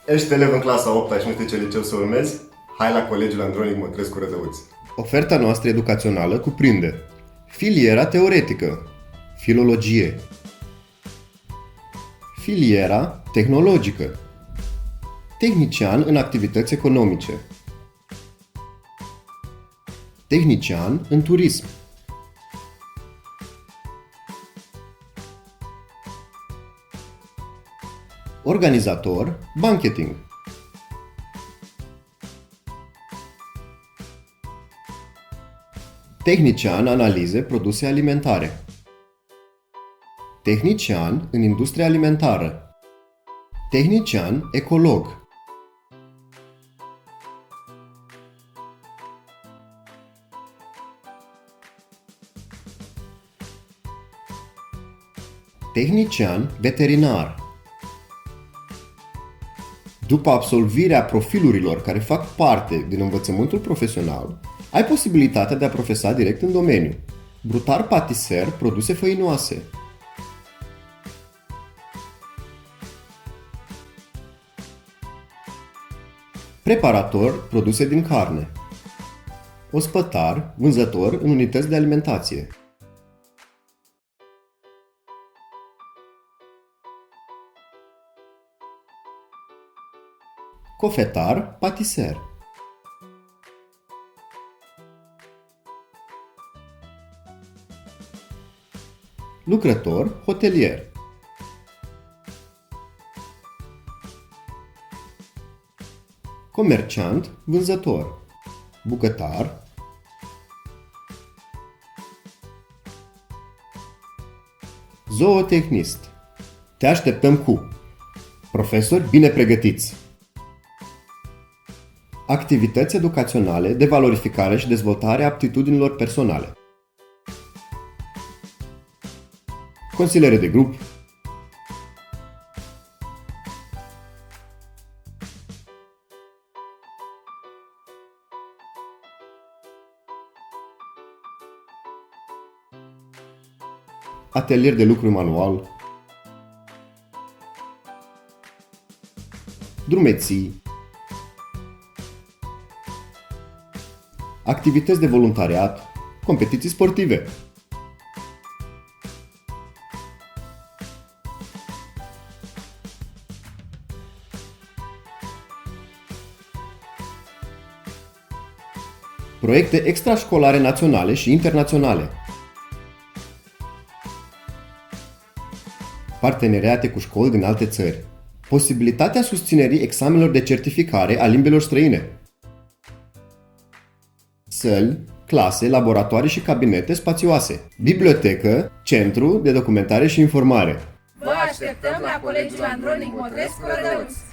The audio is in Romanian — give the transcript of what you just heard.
Ești elev în clasa 8-a și nu știi ce liceu să urmezi? Hai la Colegiul Andronic Mătrescu Rădăuți. Oferta noastră educațională cuprinde filiera teoretică, filologie, filiera tehnologică, tehnician în activități economice, tehnician în turism, organizator banqueting, tehnician analize produse alimentare, tehnician în industria alimentară, tehnician ecolog, tehnician veterinar. După absolvirea profilurilor care fac parte din învățământul profesional, ai posibilitatea de a profesa direct în domeniu. Brutar patiser, produse făinoase. Preparator, produse din carne. Ospătar, vânzător în unități de alimentație. Cofetar, patiser. Lucrător, hotelier. Comerciant, vânzător. Bucătar. Zootehnist. Te așteptăm cu profesori bine pregătiți, activități educaționale de valorificare și dezvoltare a aptitudinilor personale, consiliere de grup, atelier de lucru manual, drumeții, activități de voluntariat, competiții sportive. Proiecte extrașcolare naționale și internaționale. Parteneriate cu școli din alte țări. Posibilitatea susținerii examenelor de certificare a limbilor străine. Săli, clase, laboratoare și cabinete spațioase. Bibliotecă, centru de documentare și informare. Vă așteptăm la Colegiul Andronic Mătrescu Rădăuți!